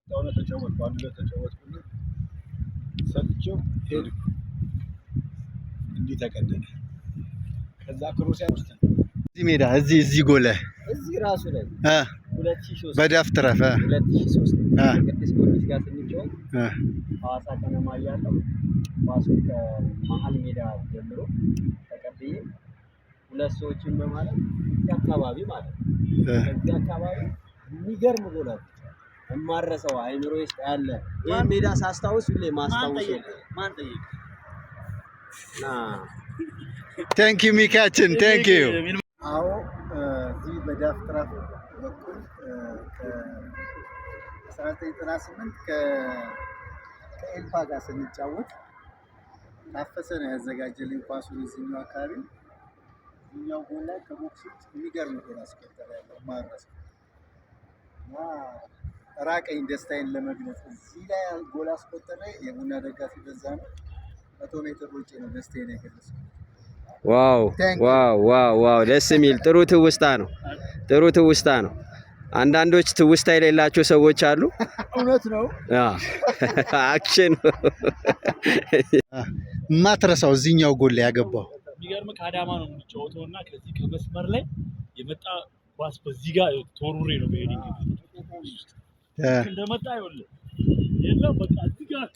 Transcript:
መጣውና ተጫወትኩ አንድ ላይ ተጫወትኩና ሰጥቼው ሄድ እንዲህ ተቀደደ ከዛ ክሮስ ያውስተ እዚህ ሜዳ እዚህ ጎለ እዚህ ራሱ ላይ 2003 በዳፍ ትረፈ 2003 ቅዱስ ጊዮርጊስ ጋር ስንጫወት ሐዋሳ ከነማ ያለው ኳሱን ከመሃል ሜዳ ጀምሮ ተቀብዬ ሁለት ሰዎችን በማለት አካባቢ ማለት ከዚህ አካባቢ የሚገርም ጎል እማረሰው አይምሮ ውስጥ ያለ ይሄን ሜዳ ሳስታውስ ሁሌ ማስታወስ ማን ጠይቅ ቴንክ ዩ ሚካችን ቴንክ ዩ አዎ እዚህ በዳፍ ትራፍ በኩል ከ1998 ከኤልፓ ጋር ስንጫወት ታፈሰ ነው ያዘጋጀልኝ ኳሱን እዚህኛው አካባቢ እኛው ጎል ላይ ከቦክስ ውስጥ የሚገርም ጎል አስቆጠረ ያለው ማረሰው ራቀኝ ደስታዬን ለመግለጽ እዚህ ላይ ጎል አስቆጠረ የቡና ደጋፊ በዛ ነው 100 ሜትር ሩጬ ነው ደስታዬን የገለጽኩት ዋው ደስ የሚል ጥሩ ትውስታ ነው አንዳንዶች ትውስታ የሌላቸው ሰዎች አሉ እውነት ነው አክሽን ማትረሳው እዚህኛው ጎል ላይ ያገባው የሚገርም ከአዳማ ነው የምንጫወተውና ከዚህ ከመስመር ላይ የመጣ ኳስ በዚህ ጋር ተወርውሬ ነው በሄዲንግ እንደመጣ ይኸውልህ የለም በቃ እዚህ ጋር